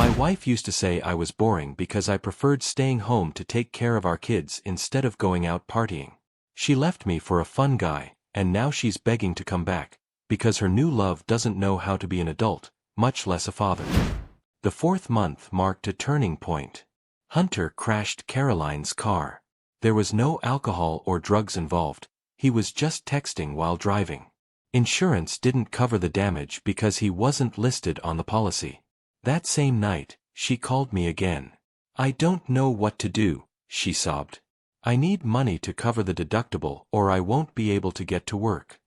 My wife used to say I was boring because I preferred staying home to take care of our kids instead of going out partying. She left me for a fun guy, and now she's begging to come back, because her new love doesn't know how to be an adult, much less a father. The 4th month marked a turning point. Hunter crashed Caroline's car. There was no alcohol or drugs involved, he was just texting while driving. Insurance didn't cover the damage because he wasn't listed on the policy. That same night, she called me again. "I don't know what to do," she sobbed. "I need money to cover the deductible or I won't be able to get to work."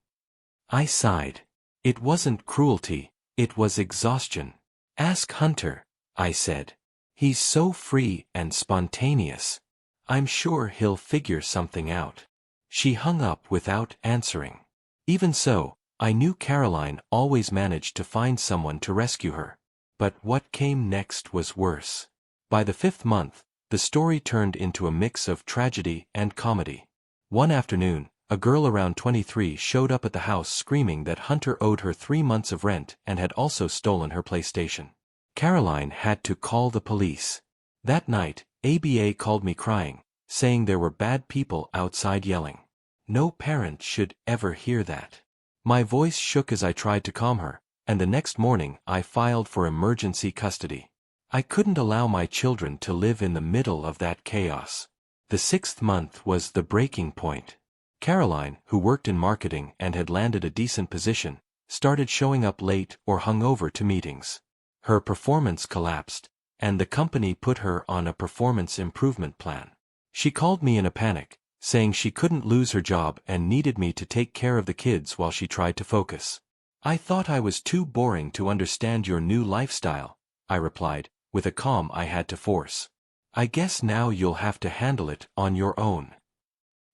I sighed. It wasn't cruelty, it was exhaustion. "Ask Hunter," I said. "He's so free and spontaneous. I'm sure he'll figure something out." She hung up without answering. Even so, I knew Caroline always managed to find someone to rescue her. But what came next was worse. By the 5th month, the story turned into a mix of tragedy and comedy. One afternoon, a girl around 23 showed up at the house screaming that Hunter owed her 3 months of rent and had also stolen her PlayStation. Caroline had to call the police. That night, ABA called me crying, saying there were bad people outside yelling. No parent should ever hear that. My voice shook as I tried to calm her, and the next morning I filed for emergency custody. I couldn't allow my children to live in the middle of that chaos. The 6th month was the breaking point. Caroline, who worked in marketing and had landed a decent position, started showing up late or hungover to meetings. Her performance collapsed, and the company put her on a performance improvement plan. She called me in a panic, saying she couldn't lose her job and needed me to take care of the kids while she tried to focus. "I thought I was too boring to understand your new lifestyle," I replied, with a calm I had to force. "I guess now you'll have to handle it on your own."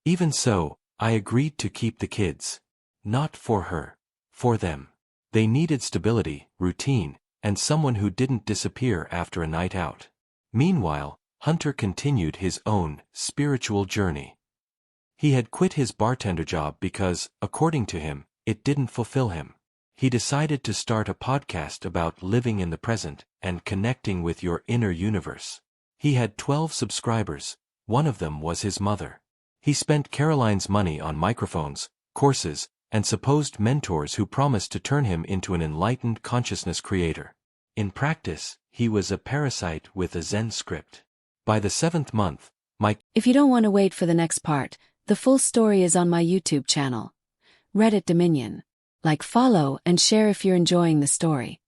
Even so, I agreed to keep the kids. Not for her. For them. They needed stability, routine, and someone who didn't disappear after a night out. Meanwhile, Hunter continued his own spiritual journey. He had quit his bartender job because, according to him, it didn't fulfill him. He decided to start a podcast about living in the present and connecting with your inner universe. He had 12 subscribers, one of them was his mother. He spent Caroline's money on microphones, courses, and supposed mentors who promised to turn him into an enlightened consciousness creator. In practice, he was a parasite with a Zen script. By the 7th month, If you don't want to wait for the next part, the full story is on my YouTube channel, Reddit Dominion. Like, follow, and share if you're enjoying the story.